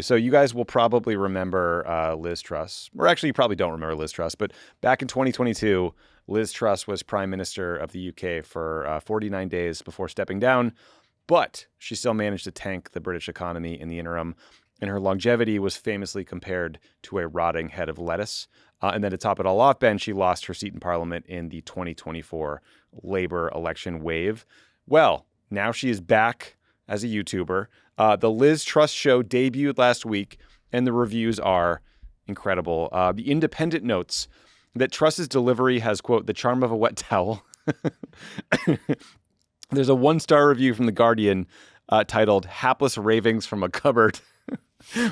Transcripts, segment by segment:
So you guys will probably remember Liz Truss, or actually you probably don't remember Liz Truss, but back in 2022, Liz Truss was Prime Minister of the UK for 49 days before stepping down, but she still managed to tank the British economy in the interim, and her longevity was famously compared to a rotting head of lettuce. And then to top it all off, Ben, she lost her seat in Parliament in the 2024 Labour election wave. Well, now she is back as a YouTuber. The Liz Truss show debuted last week, and the reviews are incredible. The Independent notes that Truss's delivery has, quote, the charm of a wet towel. There's a 1-star review from The Guardian titled Hapless Ravings from a Cupboard,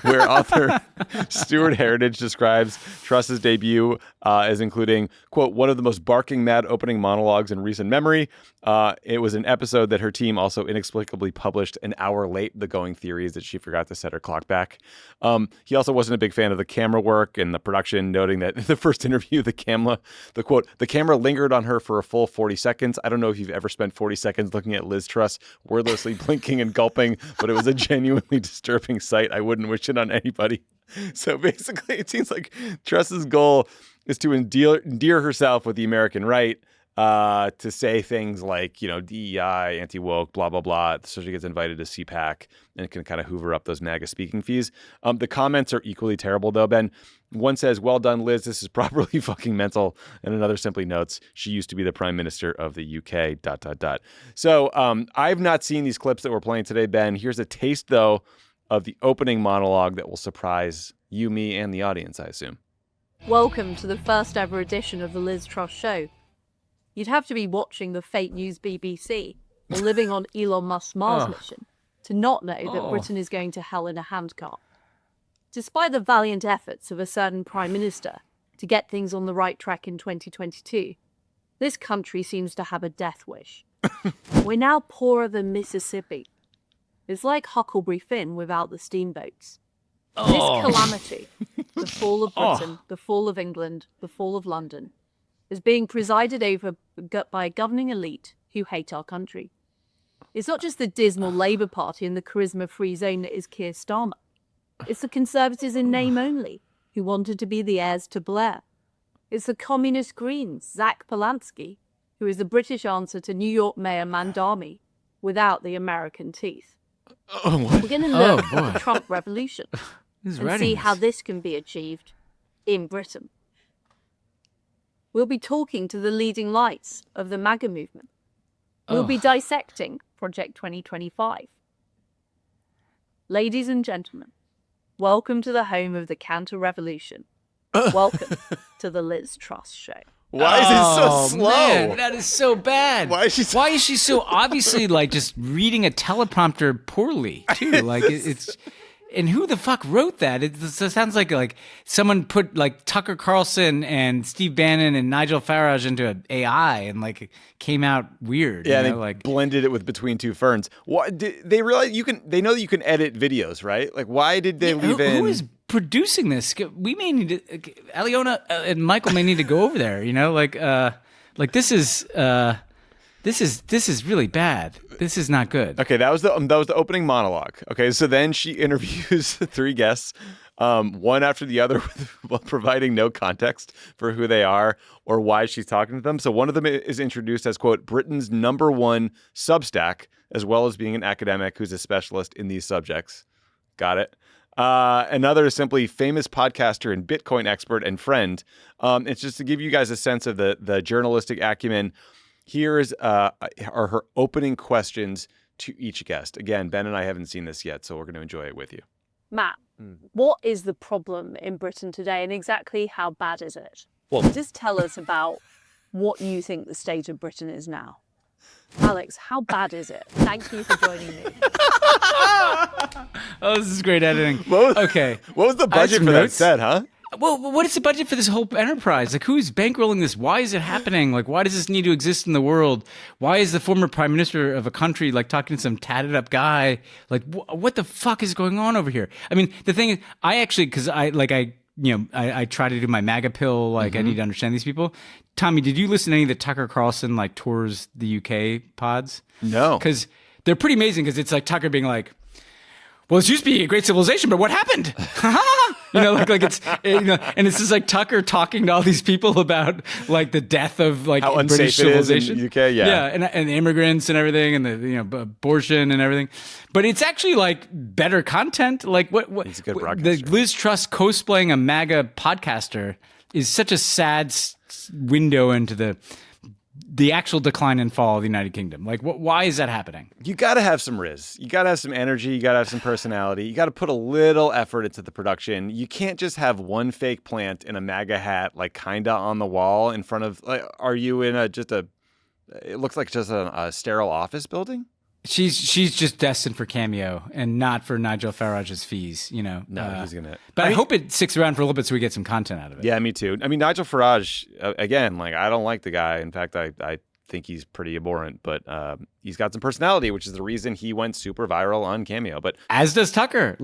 where author Stuart Heritage describes Truss's debut as including, quote, one of the most barking mad opening monologues in recent memory. It was an episode that her team also inexplicably published an hour late. The going theory is that she forgot to set her clock back. He also wasn't a big fan of the camera work and the production, noting that in the first interview, the camera lingered on her for a full 40 seconds. I don't know if you've ever spent 40 seconds looking at Liz Truss wordlessly blinking and gulping, but it was a genuinely disturbing sight. I wouldn't wish it on anybody. So basically, it seems like Truss's goal is to endear herself with the American right, to say things like, DEI, anti-woke, blah, blah, blah. So she gets invited to CPAC and can kind of hoover up those MAGA speaking fees. The comments are equally terrible, though, Ben. One says, well done, Liz. This is properly fucking mental. And another simply notes, she used to be the Prime Minister of the UK, ... So I've not seen these clips that we're playing today, Ben. Here's a taste, though, of the opening monologue that will surprise you, me, and the audience, I assume. Welcome to the first ever edition of the Liz Truss Show. You'd have to be watching the fake news BBC or living on Elon Musk's Mars mission to not know that Britain is going to hell in a handcart. Despite the valiant efforts of a certain Prime Minister to get things on the right track in 2022, this country seems to have a death wish. We're now poorer than Mississippi. It's like Huckleberry Finn without the steamboats. This calamity, the fall of Britain, the fall of England, the fall of London, is being presided over by a governing elite who hate our country. It's not just the dismal Labour Party and the charisma-free zone that is Keir Starmer. It's the Conservatives in name only, who wanted to be the heirs to Blair. It's the Communist Greens, Zach Polanski, who is the British answer to New York Mayor Mandami, without the American teeth. We're going to look at the Trump revolution and see how this can be achieved in Britain. We'll be talking to the leading lights of the MAGA movement. We'll be dissecting Project 2025. Ladies and gentlemen, welcome to the home of the counter-revolution. Welcome to the Liz Truss Show. Why is it so slow? Man, that is so bad. Why is she so obviously just reading a teleprompter poorly too? It's and who the fuck wrote that? It sounds like someone put Tucker Carlson and Steve Bannon and Nigel Farage into an AI and it came out weird. Yeah, they blended it with Between Two Ferns. What did they realize? They know that you can edit videos, right? Why did they leave in? Who is producing this? We may need to. Aliona and Michael may need to go over there. This is really bad. This is not good. Okay, that was the opening monologue. Okay, so then she interviews 3 guests, one after the other, while providing no context for who they are or why she's talking to them. So one of them is introduced as, quote, Britain's #1 Substack, as well as being an academic who's a specialist in these subjects. Got it. Another is simply famous podcaster and Bitcoin expert and friend. It's just to give you guys a sense of the journalistic acumen. Here's are her opening questions to each guest. Again, Ben and I haven't seen this yet, so we're going to enjoy it with you. Matt, what is the problem in Britain today and exactly how bad is it? Well, just tell us about what you think the state of Britain is now. Alex, how bad is it? Thank you for joining me. This is great editing. What was the budget for that set, huh? Well, what is the budget for this whole enterprise? Who's bankrolling this? Why is it happening? Why does this need to exist in the world? Why is the former prime minister of a country talking to some tatted up guy? What the fuck is going on over here? I mean, the thing is, I try to do my MAGA pill. I need to understand these people. Tommy, did you listen to any of the Tucker Carlson tours the UK pods? No, because they're pretty amazing. Because it's Tucker being like, well, this used to be a great civilization, but what happened? Like it's, and it's just like Tucker talking to all these people about like the death of like How British unsafe it is in civilization. the UK, yeah. and immigrants and everything, and the abortion and everything. But it's actually like better content. Like what He's a good the broadcaster. Liz Truss cosplaying a MAGA podcaster is such a sad window into the actual decline and fall of the United Kingdom. Like, why is that happening? You got to have some riz. You got to have some energy. You got to have some personality. You got to put a little effort into the production. You can't just have one fake plant in a MAGA hat, like kind of on the wall in front of. Like, are you in it looks like just a sterile office building? She's just destined for cameo and not for Nigel Farage's fees. No, he's gonna. But I hope it sticks around for a little bit so we get some content out of it. Yeah, me too. I mean, Nigel Farage, again, like I don't like the guy. In fact, I think he's pretty abhorrent, but he's got some personality, which is the reason he went super viral on Cameo. But as does Tucker.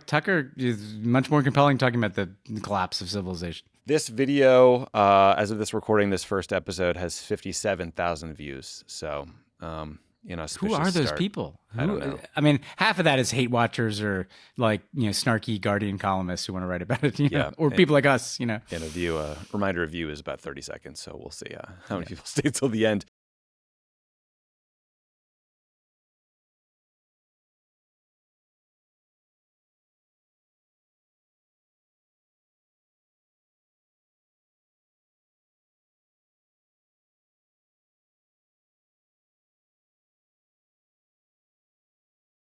Tucker is much more compelling talking about the collapse of civilization. This video, as of this recording, this first episode has 57,000 views. So, who are those people? I don't know. I mean, half of that is hate watchers or like snarky Guardian columnists who want to write about it, or people like us, And a reminder of view is about 30 seconds, so we'll see how many people stay till the end.